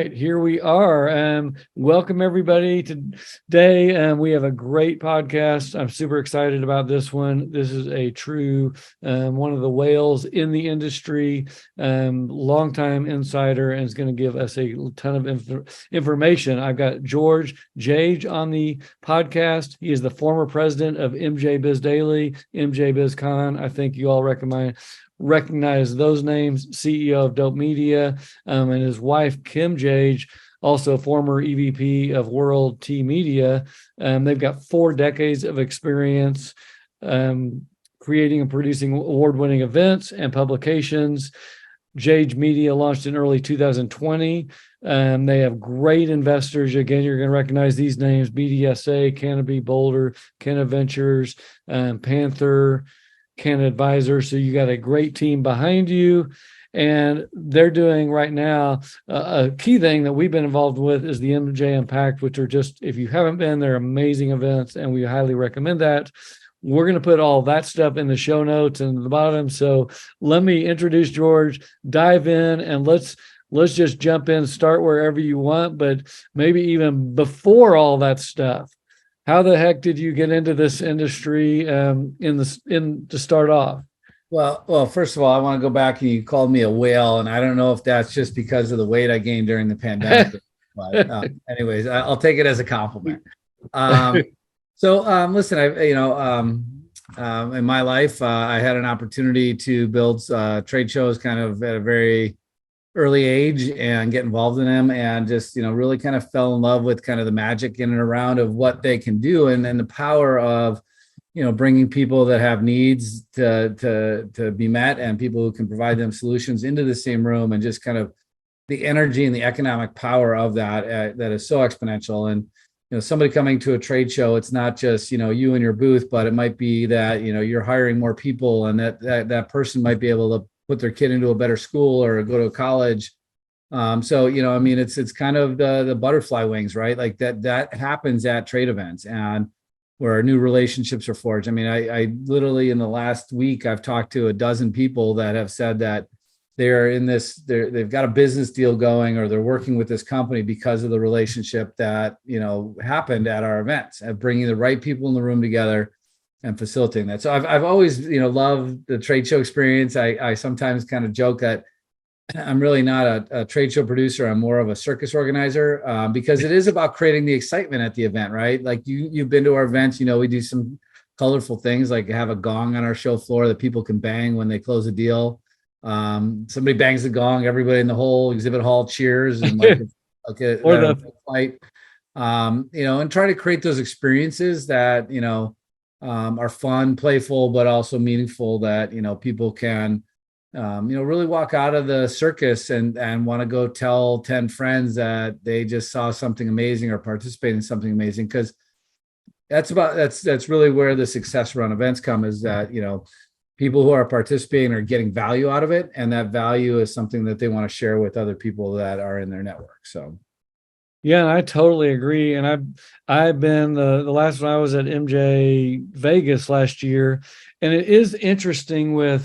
right, here we are. Welcome everybody to today. We have a great podcast. I'm super excited about this one. This is a true one of the whales in the industry, longtime insider, and is going to give us a ton of information. I've got Jage on the podcast. He is the former president of MJ Biz Daily, MJ Biz Con. I think you all recognize those names. CEO of Dope Media, and his wife Kim Jage, also former EVP of World T Media. They've got 4 decades of experience creating and producing award-winning events and publications. Jage Media launched in early 2020. They have great investors. Again, you're going to recognize these names: BDSA, Cannabis, Boulder, Canna Ventures, Panther, Canada Advisor. So you got a great team behind you, and they're doing right now a key thing that we've been involved with is the MJ Unpacked, which are just, if you haven't been, they're amazing events, and we highly recommend that. We're going to put all that stuff in the show notes and the bottom. So let me introduce George, dive in, and let's just jump in, start wherever you want, but maybe even before all that stuff. How the heck did you get into this industry to start off? Well, first of all, I want to go back, and you called me a whale, and I don't know if that's just because of the weight I gained during the pandemic. But anyways, I'll take it as a compliment. Listen, in my life, I had an opportunity to build trade shows kind of at a very early age and get involved in them, and just really kind of fell in love with kind of the magic in and around of what they can do, and then the power of bringing people that have needs to be met, and people who can provide them solutions into the same room, and just kind of the energy and the economic power of that that is so exponential. And somebody coming to a trade show, it's not just you and your booth, but it might be that you're hiring more people, and that person might be able to put their kid into a better school or go to college. It's kind of the butterfly wings, right? Like that happens at trade events, and where new relationships are forged. I mean, I literally in the last week, I've talked to a dozen people that have said that they've got a business deal going, or they're working with this company because of the relationship that happened at our events, at bringing the right people in the room together and facilitating that. So I've always loved the trade show experience. I sometimes kind of joke that I'm really not a trade show producer. I'm more of a circus organizer, because it is about creating the excitement at the event, right? Like you've been to our events, we do some colorful things, like have a gong on our show floor that people can bang when they close a deal. Somebody bangs the gong, everybody in the whole exhibit hall cheers, and fight, and try to create those experiences that are fun, playful, but also meaningful, that people can really walk out of the circus and want to go tell 10 friends that they just saw something amazing or participate in something amazing. Because that's really where the success around events come, is that people who are participating are getting value out of it, and that value is something that they want to share with other people that are in their network. So yeah, I totally agree. And I've been the last one I was at MJ Vegas last year, and it is interesting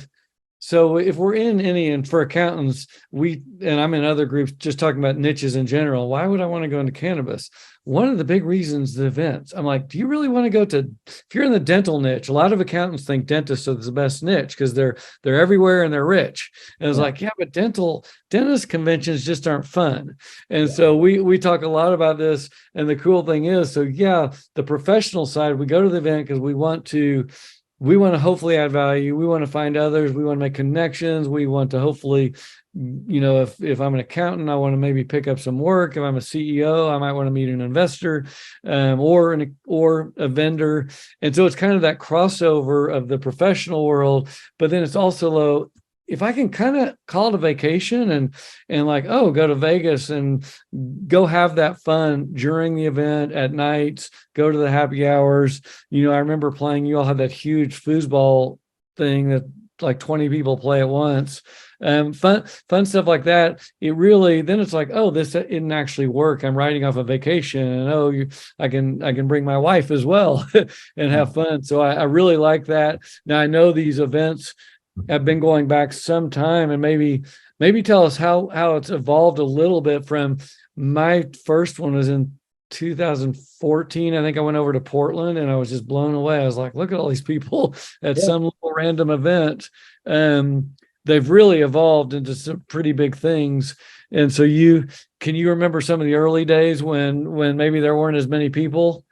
so if we're in any, and for accountants, and I'm in other groups just talking about niches in general, why would I want to go into cannabis? One of the big reasons, the events. I'm like, do you really want to go to, if you're in the dental niche, a lot of accountants think dentists are the best niche because they're everywhere and they're rich. And it's like, yeah, but dentist conventions just aren't fun. And so we talk a lot about this. And the cool thing is, so yeah, the professional side, we go to the event because we want to hopefully add value. We want to find others. We want to make connections. We want to hopefully, if I'm an accountant, I want to maybe pick up some work. If I'm a CEO, I might want to meet an investor, or a vendor. And so it's kind of that crossover of the professional world, but then it's also if I can kind of call it a vacation and like, go to Vegas and go have that fun during the event at nights, go to the happy hours. I remember you all had that huge foosball thing that like 20 people play at once. Fun stuff like that. It really, then it's like, this didn't actually work. I'm riding off a vacation, and I can bring my wife as well and have fun. So I really like that. Now I know these events, have been going back some time, and maybe tell us how it's evolved a little bit from my first one was in 2014. I think I went over to Portland and I was just blown away. I was like, look at all these people at Yeah. some little random event. They've really evolved into some pretty big things. And so can you remember some of the early days when maybe there weren't as many people?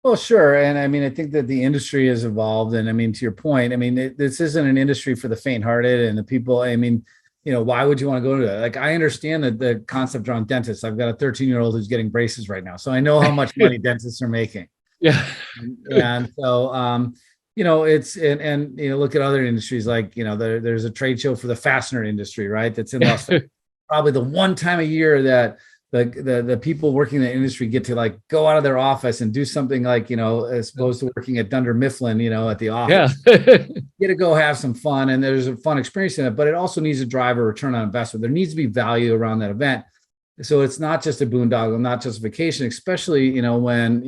Well, sure. And I mean, I think that the industry has evolved. And I mean, to your point, I mean, this isn't an industry for the faint-hearted and the people. I mean, why would you want to go to that? Like, I understand that the concept around dentists. I've got a 13-year-old who's getting braces right now. So I know how much money dentists are making. Yeah. And so, it's, and look at other industries like, there's a trade show for the fastener industry, right? That's in Las Vegas. Probably the one time a year that the people working in the industry get to like go out of their office and do something like, as opposed to working at Dunder Mifflin, at the office. Yeah. Get to go have some fun, and there's a fun experience in it, but it also needs to drive a return on investment. There needs to be value around that event. So it's not just a boondoggle, not just a vacation, especially, when,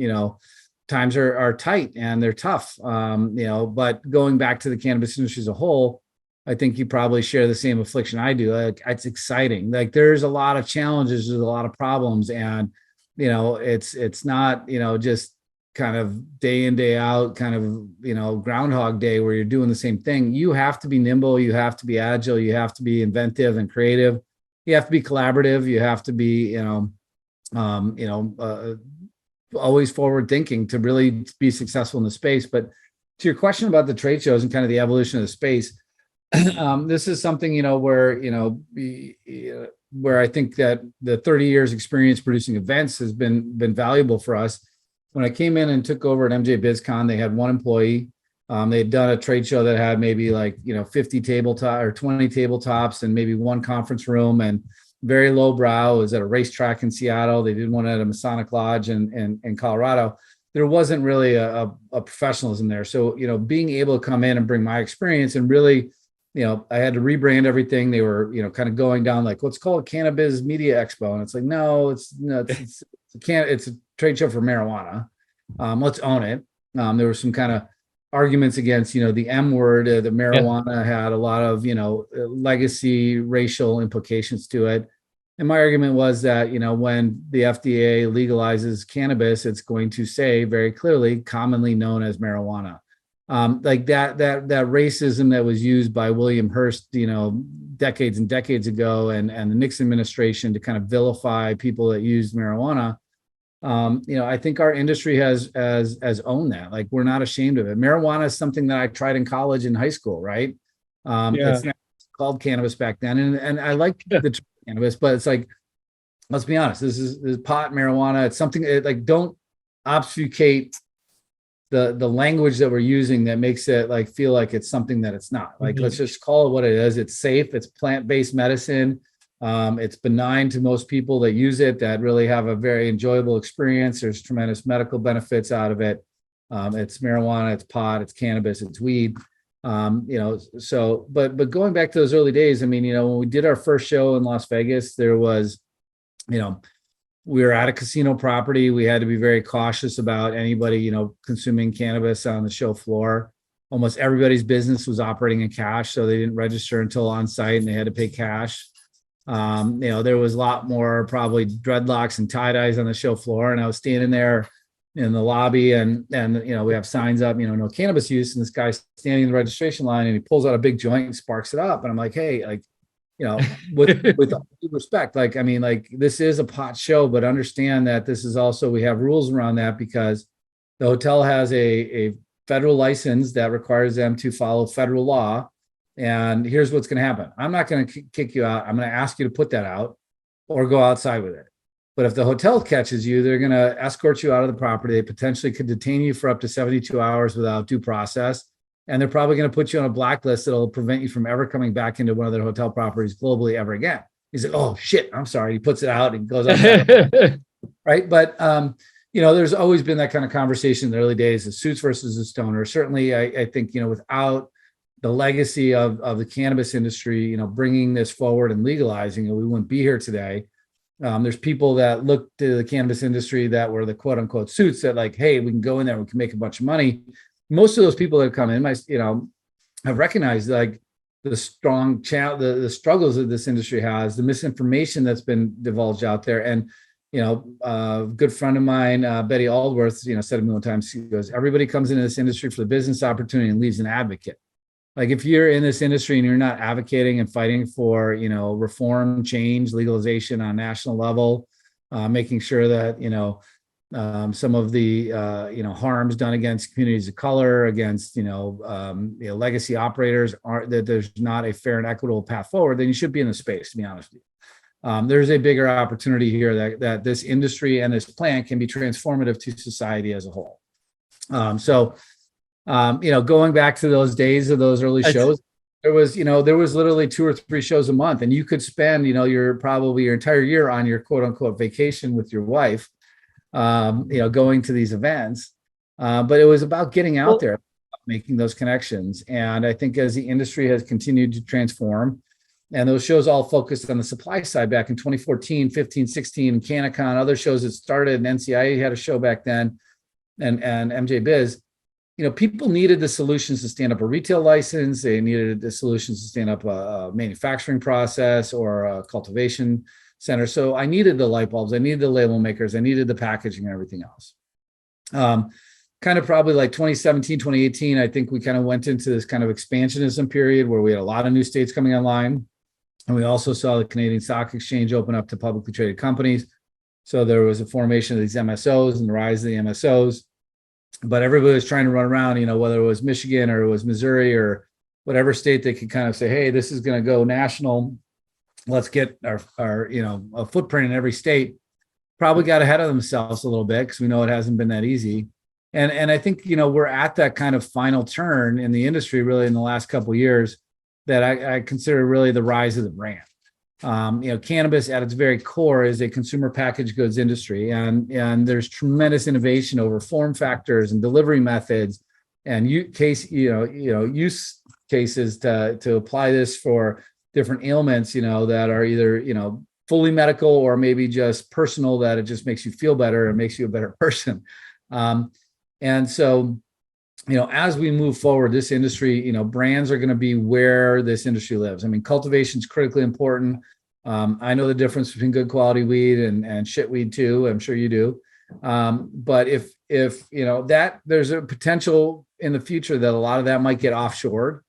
times are tight and they're tough. But going back to the cannabis industry as a whole, I think you probably share the same affliction I do. Like, it's exciting. Like, there's a lot of challenges, there's a lot of problems, and it's not just kind of day in, day out, kind of Groundhog Day where you're doing the same thing. You have to be nimble, you have to be agile, you have to be inventive and creative, you have to be collaborative, you have to be always forward thinking to really be successful in the space. But to your question about the trade shows and kind of the evolution of the space, this is something, where I think that the 30 years experience producing events has been valuable for us. When I came in and took over at MJ BizCon, they had one employee. They'd done a trade show that had maybe 50 tabletop or 20 tabletops and maybe one conference room, and very low brow. It was at a racetrack in Seattle. They did one at a Masonic Lodge in Colorado. There wasn't really a professionalism there. So, being able to come in and bring my experience and really, I had to rebrand everything. They were, kind of going down like, let's call it Cannabis Media Expo. And it's like, no, it's a trade show for marijuana. Let's own it. There were some kind of arguments against, the M word, that marijuana had a lot of, legacy racial implications to it. And my argument was that, when the FDA legalizes cannabis, it's going to say very clearly, commonly known as marijuana. Like that racism that was used by William Hearst, decades and decades ago, and the Nixon administration to kind of vilify people that used marijuana. I think our industry has owned that. Like, we're not ashamed of it. Marijuana is something that I tried in college and high school, right? It's not called cannabis back then, and I like the term cannabis, but it's like, let's be honest, this is pot, marijuana. It's something like, don't obfuscate the language that we're using that makes it like feel like it's something that it's not. Like, let's just call it what it is. It's safe. It's plant-based medicine. It's benign to most people that use it, that really have a very enjoyable experience. There's tremendous medical benefits out of it. It's marijuana, it's pot, it's cannabis, it's weed. So, but going back to those early days, I mean, when we did our first show in Las Vegas, there was, we were at a casino property. We had to be very cautious about anybody, consuming cannabis on the show floor. Almost everybody's business was operating in cash, so they didn't register until on site, and they had to pay cash. There was a lot more probably dreadlocks and tie-dyes on the show floor, and I was standing there in the lobby, and we have signs up, no cannabis use, and this guy's standing in the registration line, and he pulls out a big joint and sparks it up, and I'm like, hey, like, with all due respect, like, I mean, like, this is a pot show, but understand that this is also, we have rules around that because the hotel has a federal license that requires them to follow federal law. And here's what's going to happen. I'm not going to kick you out. I'm going to ask you to put that out or go outside with it. But if the hotel catches you, they're going to escort you out of the property. They potentially could detain you for up to 72 hours without due process. And they're probably going to put you on a blacklist that'll prevent you from ever coming back into one of their hotel properties globally ever again. He's like, oh shit, I'm sorry. He puts it out and goes outside. Right. But, there's always been that kind of conversation in the early days, the suits versus the stoner. Certainly, I think, without the legacy of the cannabis industry, bringing this forward and legalizing it, we wouldn't be here today. There's people that look to the cannabis industry that were the quote unquote suits that like, hey, we can go in there, we can make a bunch of money. Most of those people that come in, have recognized like the the struggles that this industry has, the misinformation that's been divulged out there. And, a good friend of mine, Betty Aldworth, said to me one time, she goes, everybody comes into this industry for the business opportunity and leaves an advocate. Like if you're in this industry and you're not advocating and fighting for, reform, change, legalization on national level, making sure that, some of the harms done against communities of color, against legacy operators, are that there's not a fair and equitable path forward, then you should be in the space, to be honest with you. There's a bigger opportunity here that this industry and this plant can be transformative to society as a whole. Going back to those days of those early shows, there was literally 2 or 3 shows a month, and you could spend, your entire year on your quote unquote vacation with your wife, going to these events. But it was about getting out there, making those connections. And I think as the industry has continued to transform, and those shows all focused on the supply side back in 2014, 15, 16, CannaCon, other shows that started, and NCIA had a show back then, and MJ Biz, people needed the solutions to stand up a retail license. They needed the solutions to stand up a manufacturing process or a cultivation center. So I needed the light bulbs, I needed the label makers, I needed the packaging and everything else. Kind of probably like 2017, 2018, I think we kind of went into this kind of expansionism period where we had a lot of new states coming online. And we also saw the Canadian Stock Exchange open up to publicly traded companies. So there was a formation of these MSOs and the rise of the MSOs. But everybody was trying to run around, whether it was Michigan or it was Missouri or whatever state they could kind of say, hey, this is going to go national. Let's get our a footprint in every state. Probably got ahead of themselves a little bit because we know it hasn't been that easy. And I think, we're at that kind of final turn in the industry really in the last couple of years that I consider really the rise of the brand. Cannabis at its very core is a consumer packaged goods industry, and there's tremendous innovation over form factors and delivery methods and use cases to apply this for different ailments, that are either, fully medical or maybe just personal, that it just makes you feel better and makes you a better person. And so, as we move forward, this industry, brands are going to be where this industry lives. I mean, cultivation is critically important. I know the difference between good quality weed and shit weed too. I'm sure you do. But if that there's a potential in the future that a lot of that might get offshored,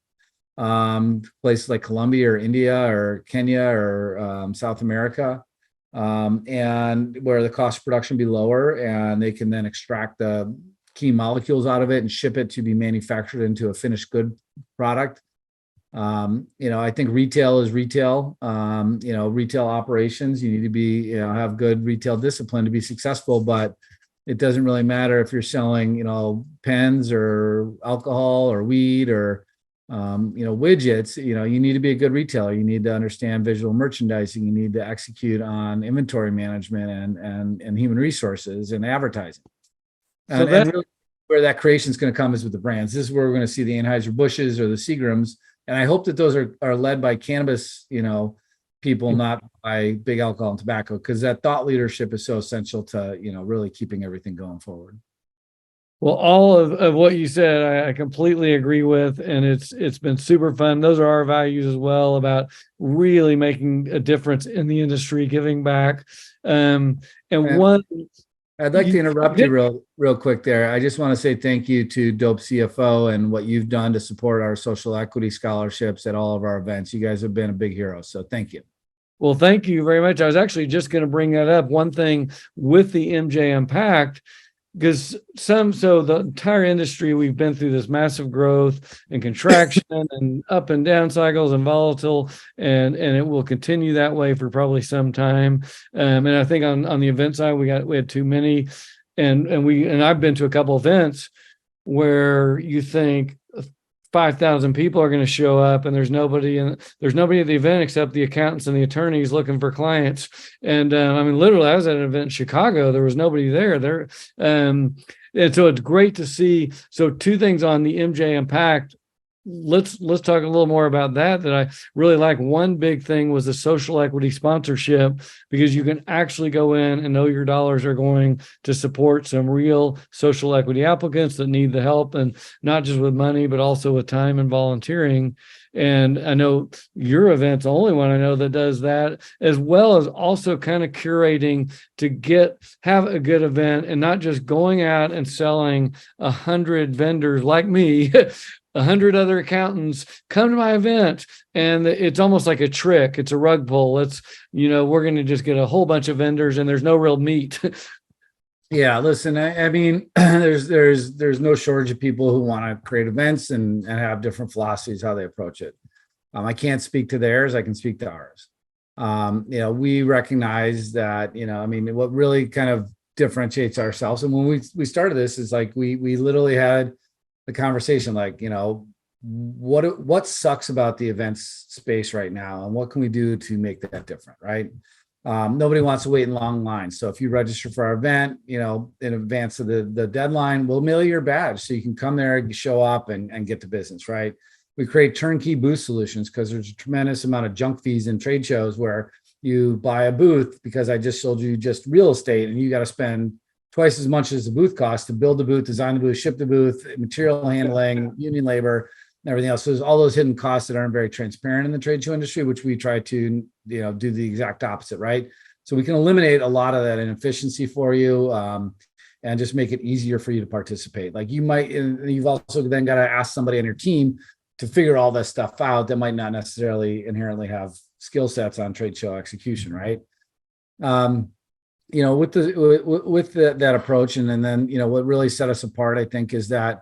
places like Colombia or India or Kenya or South America, and where the cost of production be lower, and they can then extract the key molecules out of it and ship it to be manufactured into a finished good product. I think retail is retail. Retail operations, you need to be, have good retail discipline to be successful, but it doesn't really matter if you're selling, pens or alcohol or weed or, widgets. You need to be a good retailer. You need to understand visual merchandising. You need to execute on inventory management and human resources and advertising. And really where that creation is going to come is with the brands. This is where we're going to see the Anheuser-Busch's or the Seagrams. And I hope that those are led by cannabis, people, not by big alcohol and tobacco, because that thought leadership is so essential to, really keeping everything going forward. Well, all of what you said, I completely agree with, and it's been super fun. Those are our values as well, about really making a difference in the industry, giving back. I'd like to interrupt you real quick there. I just want to say thank you to Dope CFO and what you've done to support our social equity scholarships at all of our events. You guys have been a big hero, so thank you. Well, thank you very much. I was actually just going to bring that up. One thing with the MJ Unpacked, because the entire industry, we've been through this massive growth and contraction and up and down cycles and volatile, and it will continue that way for probably some time. And I think on the event side, we had too many, and I've been to a couple events where you think 5,000 people are going to show up, and there's nobody at the event except the accountants and the attorneys looking for clients. And literally, I was at an event in Chicago. There was nobody there. And so it's great to see. So 2 things on the MJ Unpacked. let's talk a little more about that I really like. One big thing was the social equity sponsorship, because you can actually go in and know your dollars are going to support some real social equity applicants that need the help, and not just with money, but also with time and volunteering. And I know your event's the only one I know that does that, as well as also kind of curating to have a good event and not just going out and selling 100 vendors like me, 100 other accountants come to my event, and it's almost like a trick. It's a rug pull. We're going to just get a whole bunch of vendors and there's no real meat. Yeah, listen, I mean, there's no shortage of people who want to create events and have different philosophies how they approach it. I can't speak to theirs. I can speak to ours. We recognize that, I mean, what really kind of differentiates ourselves. And when we started this is like, we literally had the conversation, like, what sucks about the events space right now, and what can we do to make that different, right? Nobody wants to wait in long lines. So if you register for our event, in advance of the deadline, we'll mail you your badge so you can come there, show up and get to business, right? We create turnkey booth solutions because there's a tremendous amount of junk fees in trade shows where you buy a booth because I just sold you just real estate, and you got to spend twice as much as the booth costs to build the booth, design the booth, ship the booth, material handling, union labor, and everything else. So there's all those hidden costs that aren't very transparent in the trade show industry, which we try to, do the exact opposite, right? So we can eliminate a lot of that inefficiency for you, and just make it easier for you to participate. Like you've also then got to ask somebody on your team to figure all this stuff out that might not necessarily inherently have skill sets on trade show execution, right? With that approach, and then what really set us apart, I think, is that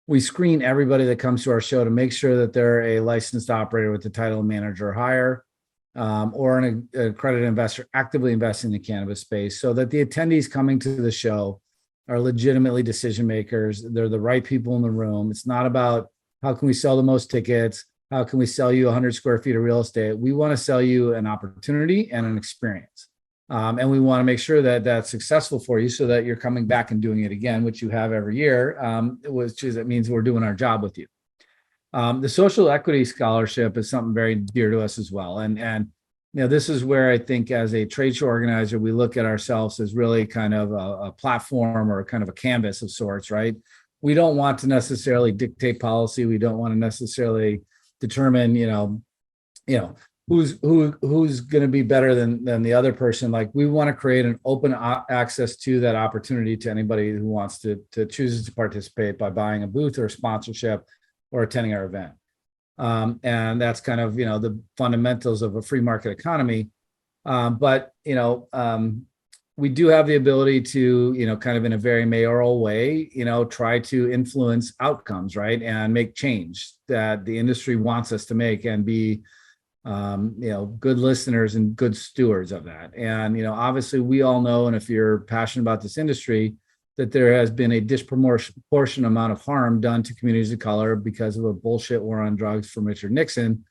we screen everybody that comes to our show to make sure that they're a licensed operator with the title of manager or higher, or an accredited investor actively investing in the cannabis space, so that the attendees coming to the show are legitimately decision makers. They're the right people in the room. It's not about how can we sell the most tickets, how can we sell you 100 square feet of real estate. We want to sell you an opportunity and an experience. And we want to make sure that that's successful for you so that you're coming back and doing it again, which you have every year, it means we're doing our job with you. The social equity scholarship is something very dear to us as well. And this is where I think as a trade show organizer, we look at ourselves as really kind of a platform or kind of a canvas of sorts, right? We don't want to necessarily dictate policy. We don't want to necessarily determine, who's going to be better than the other person. Like, we want to create an open access to that opportunity to anybody who wants to chooses to participate by buying a booth or a sponsorship or attending our event. And that's kind of, the fundamentals of a free market economy. But we do have the ability to, kind of in a very mayoral way, try to influence outcomes, right? And make change that the industry wants us to make, and be, good listeners and good stewards of that. And, obviously we all know, and if you're passionate about this industry, that there has been a disproportionate amount of harm done to communities of color because of a bullshit war on drugs from Richard Nixon,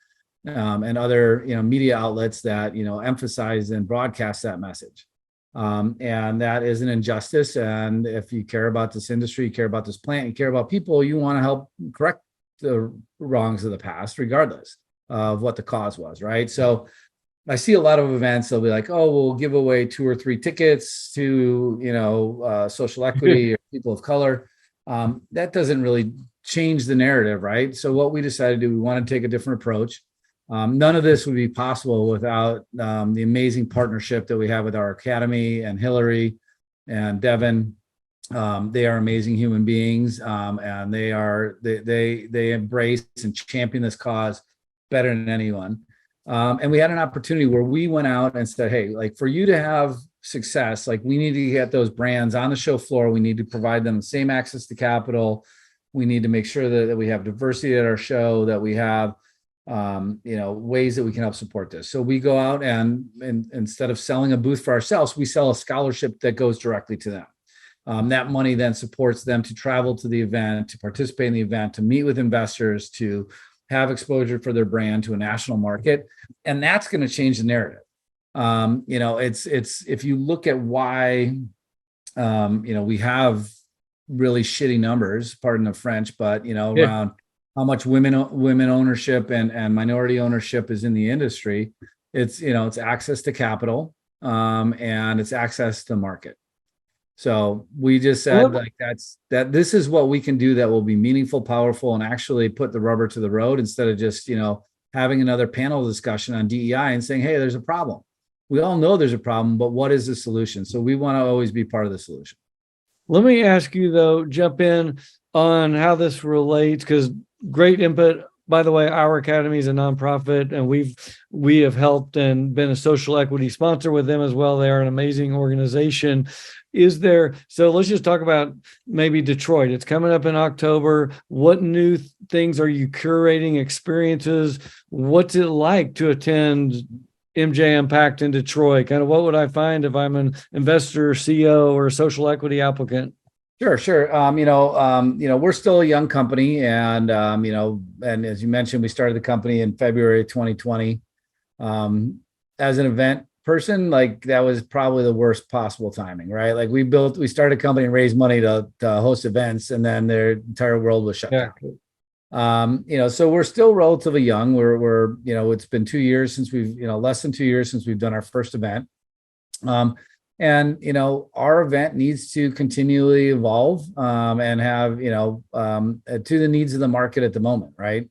and other, media outlets that, emphasize and broadcast that message. And that is an injustice. And if you care about this industry, you care about this plant, you care about people, you want to help correct the wrongs of the past, regardless of what the cause was, right? So I see a lot of events, they'll be like, oh, we'll give away 2 or 3 tickets to, social equity or people of color. That doesn't really change the narrative, right? So what we decided to do, we want to take a different approach. None of this would be possible without the amazing partnership that we have with our academy and Hillary and Devin. They are amazing human beings, and they embrace and champion this cause better than anyone. And we had an opportunity where we went out and said, hey, like, for you to have success, like, we need to get those brands on the show floor. We need to provide them the same access to capital. We need to make sure that we have diversity at our show, that we have ways that we can help support this. So we go out and instead of selling a booth for ourselves, we sell a scholarship that goes directly to them. That money then supports them to travel to the event, to participate in the event, to meet with investors, to have exposure for their brand to a national market. And that's going to change the narrative. It's if you look at why, we have really shitty numbers, pardon the French, but, around how much women ownership and minority ownership is in the industry. It's it's access to capital, and it's access to the market. So we just said like this is what we can do that will be meaningful, powerful, and actually put the rubber to the road instead of just having another panel discussion on DEI and saying, hey, there's a problem. We all know there's a problem, but what is the solution? So we want to always be part of the solution. Let me ask you though, jump in on how this relates, because great input. By the way, our academy is a nonprofit, and we have helped and been a social equity sponsor with them as well. They are an amazing organization. So let's just talk about maybe Detroit. It's coming up in October. What new things are you curating, experiences? What's it like to attend MJ Unpacked in Detroit? Kind of what would I find if I'm an investor, CEO, or a social equity applicant? Sure. We're still a young company, and and as you mentioned, we started the company in February 2020. As an event person, like that was probably the worst possible timing, right? Like we started a company and raised money to host events, and then their entire world was shut down. So we're still relatively young. We're it's been 2 years since less than 2 years since we've done our first event. And our event needs to continually evolve and have to the needs of the market at the moment, right?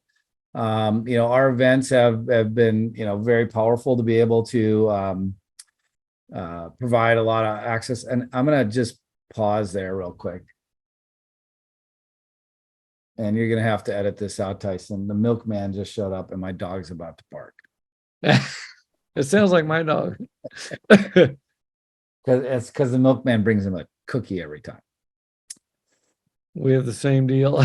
Our events have been very powerful to be able to provide a lot of access. And I'm gonna just pause there real quick. And you're gonna have to edit this out, Tyson. The milkman just showed up, and my dog's about to bark. It sounds like my dog. Because the milkman brings him a cookie every time. We have the same deal.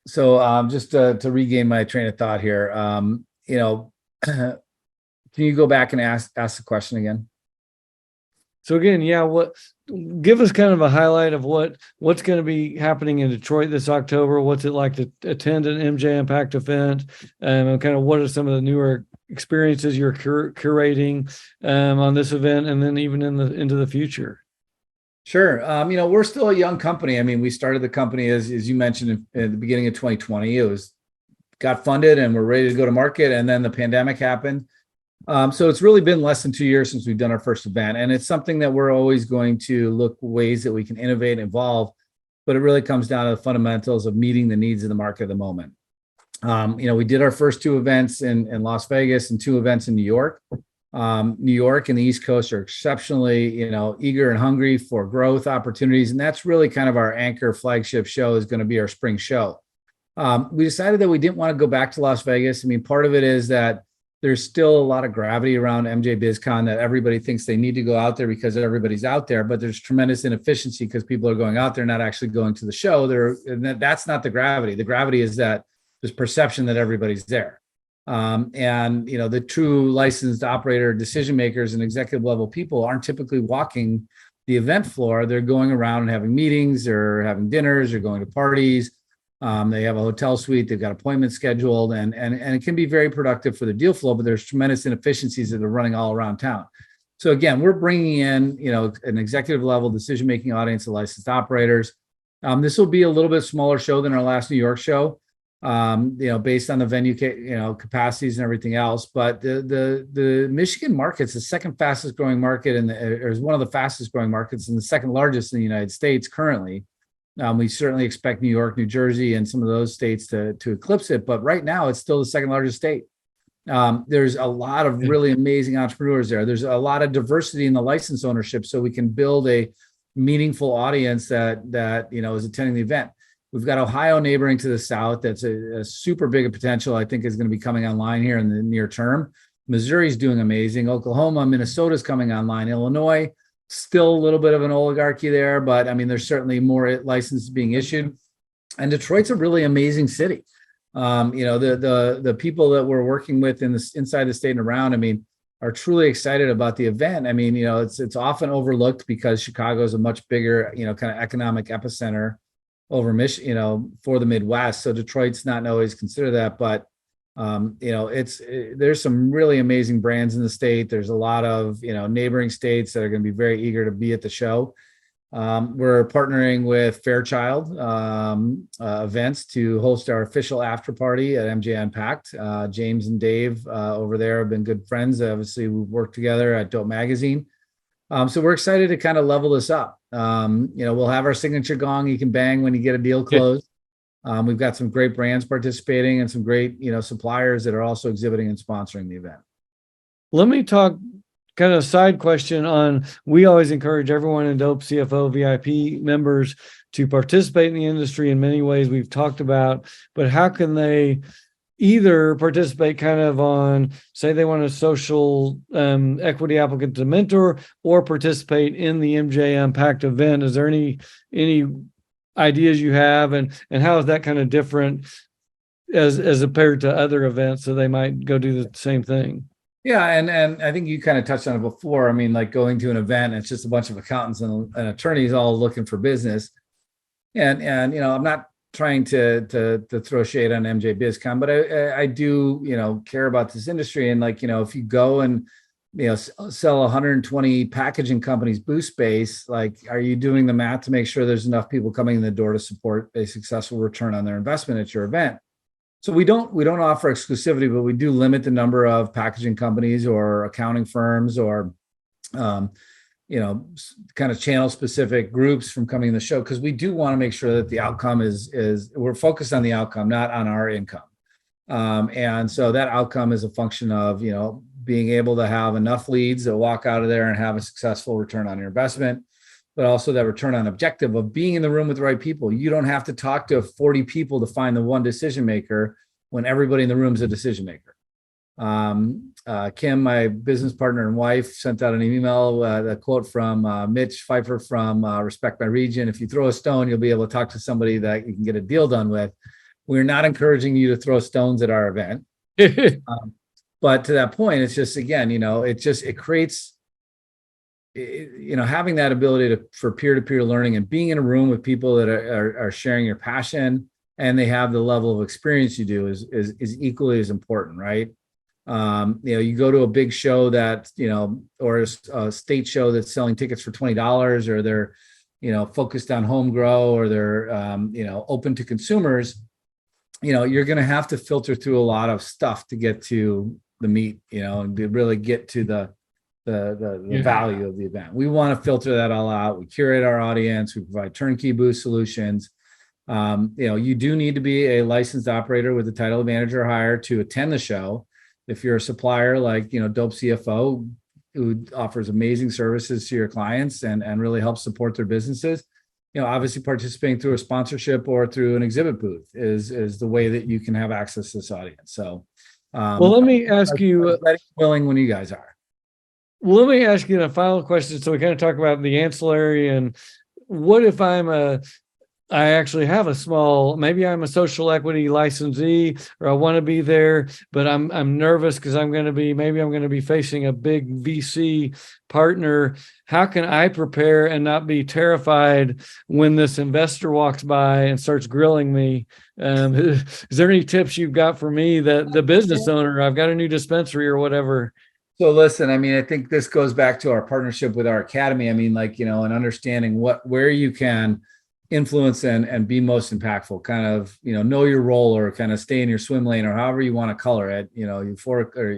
So just to regain my train of thought here, can you go back and ask the question again? So again, give us kind of a highlight of what's going to be happening in Detroit this October. What's it like to attend an MJ Unpacked event? And kind of what are some of the newer experiences you're curating on this event, and then even into the future? Sure. We're still a young company. I mean, we started the company as you mentioned at the beginning of 2020. Got funded and we're ready to go to market, and then the pandemic happened. So it's really been less than 2 years since we've done our first event, and it's something that we're always going to look ways that we can innovate and evolve. But it really comes down to the fundamentals of meeting the needs of the market at the moment. We did our first 2 events in Las Vegas and 2 events in New York. New York and the East Coast are exceptionally, eager and hungry for growth opportunities. And that's really kind of our anchor flagship show is going to be our spring show. We decided that we didn't want to go back to Las Vegas. I mean, part of it is that there's still a lot of gravity around MJ BizCon that everybody thinks they need to go out there because everybody's out there, but there's tremendous inefficiency because people are going out there, not actually going to the show. That's not the gravity. The gravity is that there's perception that everybody's there. The true licensed operator decision makers and executive level people aren't typically walking the event floor. They're going around and having meetings or having dinners or going to parties. They have a hotel suite, they've got appointments scheduled, and it can be very productive for the deal flow, but there's tremendous inefficiencies that are running all around town. So again, we're bringing in, an executive level decision-making audience of licensed operators. This will be a little bit smaller show than our last New York show. Based on the venue, capacities and everything else. But the Michigan market's the second fastest growing market or is one of the fastest growing markets and the second largest in the United States currently. We certainly expect New York, New Jersey, and some of those states to eclipse it. But right now, it's still the second largest state. There's a lot of really amazing entrepreneurs there. There's a lot of diversity in the license ownership, so we can build a meaningful audience that is attending the event. We've got Ohio neighboring to the south. That's a super big potential, I think, is going to be coming online here in the near term. Missouri's doing amazing. Oklahoma, Minnesota's coming online. Illinois, still a little bit of an oligarchy there, but I mean, there's certainly more licenses being issued. And Detroit's a really amazing city. The people that we're working with inside the state and around, I mean, are truly excited about the event. I mean, it's often overlooked because Chicago is a much bigger, kind of economic epicenter over Michigan, for the Midwest. So Detroit's not always considered that, but there's some really amazing brands in the state. There's a lot of neighboring states that are going to be very eager to be at the show. We're partnering with Fairchild events to host our official after party at MJ Unpacked. James and Dave over there have been good friends. Obviously, we've worked together at Dope Magazine. So we're excited to kind of level this up. We'll have our signature gong you can bang when you get a deal closed. We've got some great brands participating and some great, suppliers that are also exhibiting and sponsoring the event. Let me talk kind of side question on, we always encourage everyone in Dope CFO VIP members to participate in the industry in many ways we've talked about, but how can they either participate kind of on, say they want a social equity applicant to mentor, or participate in the MJ Unpacked event? Is there any ideas you have, and how is that kind of different as compared to other events, so they might go do the same thing? Yeah, and I think you kind of touched on it before. I mean, like going to an event, it's just a bunch of accountants and attorneys all looking for business. And I'm not trying to throw shade on MJ BizCon, but I do, care about this industry. And if you go and, sell 120 packaging companies booth space, are you doing the math to make sure there's enough people coming in the door to support a successful return on their investment at your event? So we don't offer exclusivity, but we do limit the number of packaging companies or accounting firms or, kind of channel specific groups from coming to the show, because we do want to make sure that the outcome is we're focused on the outcome, not on our income. And so that outcome is a function of, being able to have enough leads that walk out of there and have a successful return on your investment, but also that return on objective of being in the room with the right people. You don't have to talk to 40 people to find the one decision maker when everybody in the room is a decision maker. Kim, my business partner and wife, sent out an email, a quote from Mitch Pfeiffer from Respect My Region. If you throw a stone, you'll be able to talk to somebody that you can get a deal done with. We're not encouraging you to throw stones at our event. But to that point, it's just, again, it creates, having that ability for peer-to-peer learning and being in a room with people that are sharing your passion and they have the level of experience you do is equally as important, right? You go to a big show that, or a state show that's selling tickets for $20, or they're, focused on home grow, or they're, open to consumers, you're going to have to filter through a lot of stuff to get to the meat, and to really get to the value of the event. We want to filter that all out. We curate our audience. We provide turnkey booth solutions. You do need to be a licensed operator with the title of manager or higher to attend the show. If you're a supplier like, Dope CFO, who offers amazing services to your clients and really helps support their businesses, obviously participating through a sponsorship or through an exhibit booth is the way that you can have access to this audience. So, well, let me ask you, willing when you guys are. Well, let me ask you a final question. So we kind of talk about the ancillary, and what if I actually have maybe I'm a social equity licensee, or I want to be there, but I'm nervous because I'm going to be facing a big VC partner. How can I prepare and not be terrified when this investor walks by and starts grilling me? Is there any tips you've got for me, that the business owner, I've got a new dispensary or whatever? So listen, I think this goes back to our partnership with our academy. And understanding where you can influence and be most impactful, kind of, know your role, or kind of stay in your swim lane, or however you want to color it, euphoric, or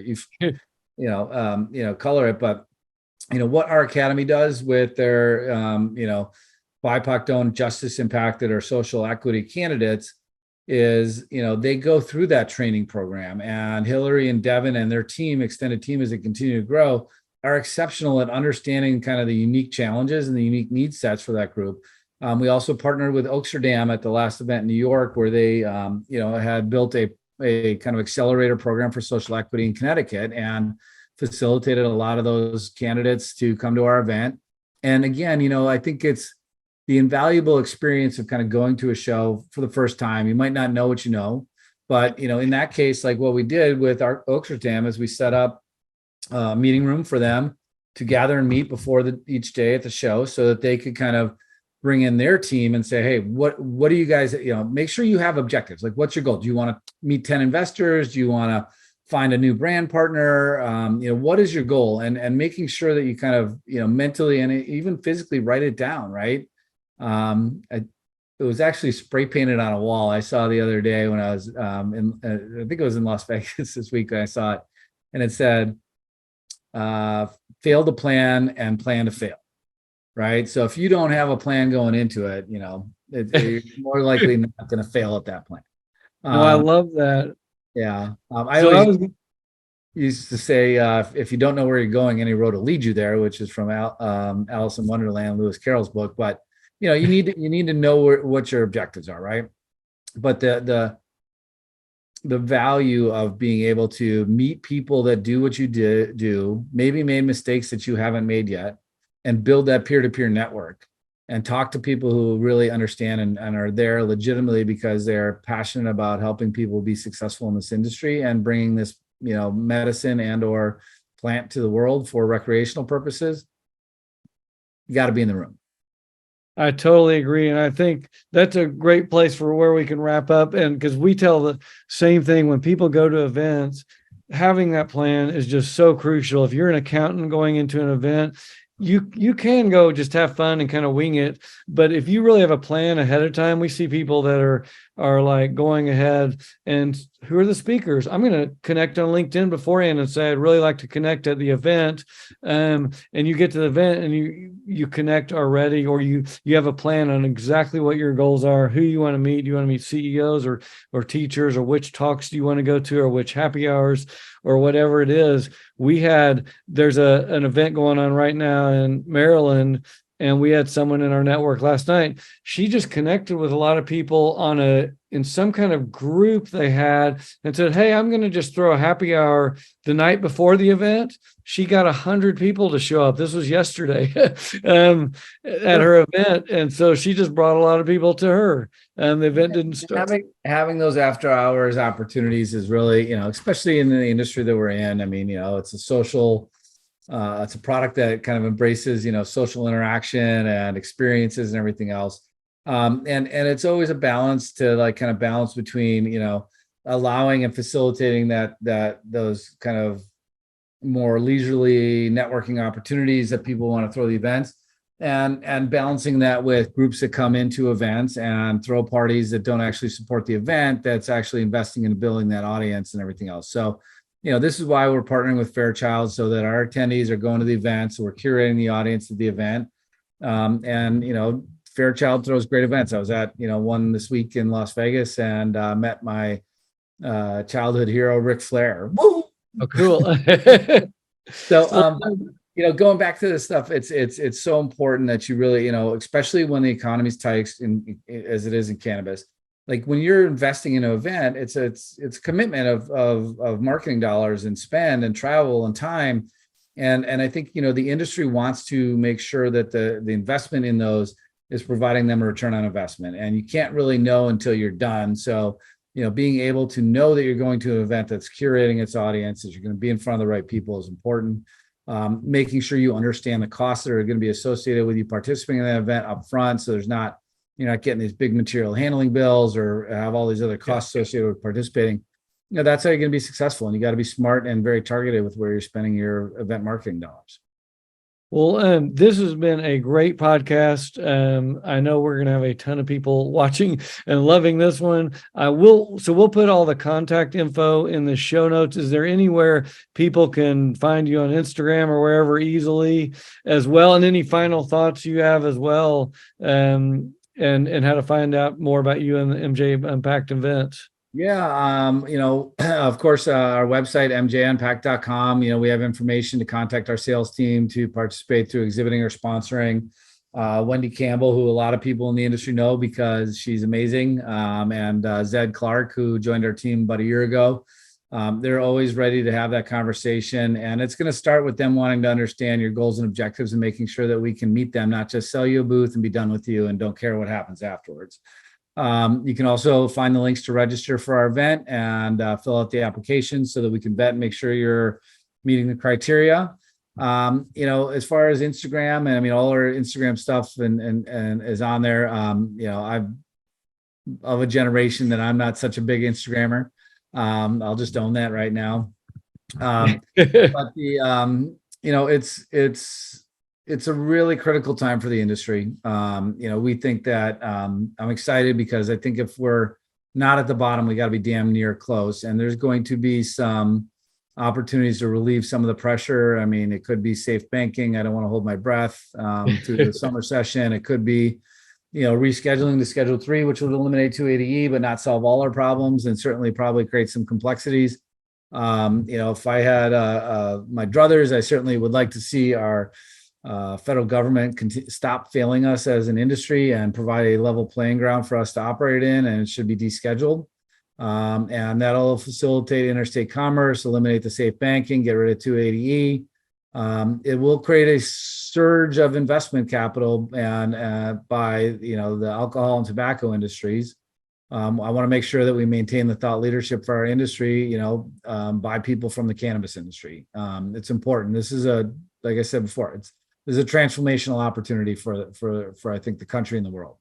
color it. But, what our academy does with their, BIPOC owned justice impacted or social equity candidates is, they go through that training program, and Hillary and Devin and their extended team, as they continue to grow, are exceptional at understanding kind of the unique challenges and the unique need sets for that group. We also partnered with Oaksterdam at the last event in New York, where they, had built a kind of accelerator program for social equity in Connecticut, and facilitated a lot of those candidates to come to our event. And again, I think it's the invaluable experience of kind of going to a show for the first time. You might not know what you know, but, in that case, like what we did with our Oaksterdam is we set up a meeting room for them to gather and meet before each day at the show, so that they could kind of bring in their team and say, hey, what do you guys, make sure you have objectives. Like, what's your goal? Do you want to meet 10 investors? Do you want to find a new brand partner. What is your goal, and making sure that you kind of, mentally and even physically write it down, right? It was actually spray painted on a wall I saw the other day when I was I think it was in Las Vegas this week when I saw it, and it said, fail to plan and plan to fail. Right. So if you don't have a plan going into it, you're more likely not going to fail at that plan. No, I love that. Yeah. I So I always was, used to say, if you don't know where you're going, any road will lead you there, which is from Alice in Wonderland, Lewis Carroll's book. But you need to know what your objectives are, right? But the value of being able to meet people that do what you do, maybe made mistakes that you haven't made yet, and build that peer-to-peer network, and talk to people who really understand and are there legitimately because they're passionate about helping people be successful in this industry and bringing this, medicine and or plant to the world for recreational purposes. You got to be in the room. I totally agree. And I think that's a great place for where we can wrap up. And because we tell the same thing when people go to events, having that plan is just so crucial. If you're an accountant going into an event, you can go just have fun and kind of wing it. But if you really have a plan ahead of time, we see people that are like going ahead and who are the speakers? I'm going to connect on LinkedIn beforehand and say, I'd really like to connect at the event. And you get to the event and you connect already, or you have a plan on exactly what your goals are, who you want to meet. Do you want to meet CEOs or teachers, or which talks do you want to go to, or which happy hours, or whatever it is. There's an event going on right now in Maryland, and we had someone in our network last night. She just connected with a lot of people in some kind of group they had, and said, hey, I'm going to just throw a happy hour the night before the event. She got 100 people to show up. This was yesterday at her event. And so she just brought a lot of people to her, and the event didn't start. Having those after hours opportunities is really, especially in the industry that we're in. I mean, it's a social, it's a product that kind of embraces, social interaction and experiences and everything else. And it's always a balance to kind of balance between, allowing and facilitating those kind of more leisurely networking opportunities that people want to throw the events, and balancing that with groups that come into events and throw parties that don't actually support the event, that's actually investing in building that audience and everything else. So, this is why we're partnering with Fairchild, so that our attendees are going to the event. So we're curating the audience of the event. Fairchild throws great events. I was at, one this week in Las Vegas, and met my childhood hero, Ric Flair. Woo! Oh, cool. So, going back to this stuff, it's so important that you really, especially when the economy's tight as it is in cannabis, like when you're investing in an event, it's commitment of marketing dollars and spend and travel and time. And I think, the industry wants to make sure that the investment in those is providing them a return on investment. And you can't really know until you're done. So, being able to know that you're going to an event that's curating its audience, that you're going to be in front of the right people, is important. Making sure you understand the costs that are going to be associated with you participating in that event up front, so you're not getting these big material handling bills or have all these other costs associated with participating. That's how you're going to be successful. And you got to be smart and very targeted with where you're spending your event marketing dollars. Well, this has been a great podcast. I know we're going to have a ton of people watching and loving this one. So we'll put all the contact info in the show notes. Is there anywhere people can find you on Instagram or wherever easily as well? And any final thoughts you have as well, and how to find out more about you and the MJ Unpacked events? Yeah. Of course, our website, mjunpacked.com, we have information to contact our sales team to participate through exhibiting or sponsoring. Wendy Campbell, who a lot of people in the industry know because she's amazing. And Zed Clark, who joined our team about a year ago. They're always ready to have that conversation. And it's going to start with them wanting to understand your goals and objectives and making sure that we can meet them, not just sell you a booth and be done with you and don't care what happens afterwards. You can also find the links to register for our event and fill out the application so that we can vet and make sure you're meeting the criteria. As far as Instagram, and all our Instagram stuff and is on there. I'm of a generation that I'm not such a big Instagrammer. I'll just own that right now. But it's a really critical time for the industry. We think that I'm excited because I think if we're not at the bottom, we got to be damn near close. And there's going to be some opportunities to relieve some of the pressure. I mean, it could be safe banking. I don't want to hold my breath through the summer session. It could be, rescheduling to Schedule 3, which would eliminate 280E, but not solve all our problems, and certainly probably create some complexities. If I had my druthers, I certainly would like to see our federal government stop failing us as an industry and provide a level playing ground for us to operate in, and it should be descheduled. And that'll facilitate interstate commerce, eliminate the safe banking, get rid of 280E. It will create a surge of investment capital and by the alcohol and tobacco industries. I want to make sure that we maintain the thought leadership for our industry, by people from the cannabis industry. It's important. This is like I said before, this is a transformational opportunity for I think the country and the world.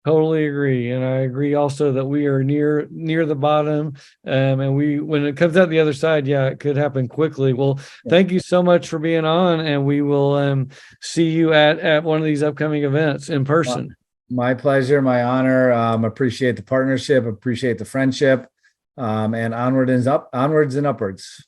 Totally agree. And I agree also that we are near the bottom. And when it comes out the other side, yeah, it could happen quickly. Well, thank you so much for being on, and we will see you at one of these upcoming events in person. My pleasure, my honor. Appreciate the partnership, appreciate the friendship, and onwards and upwards.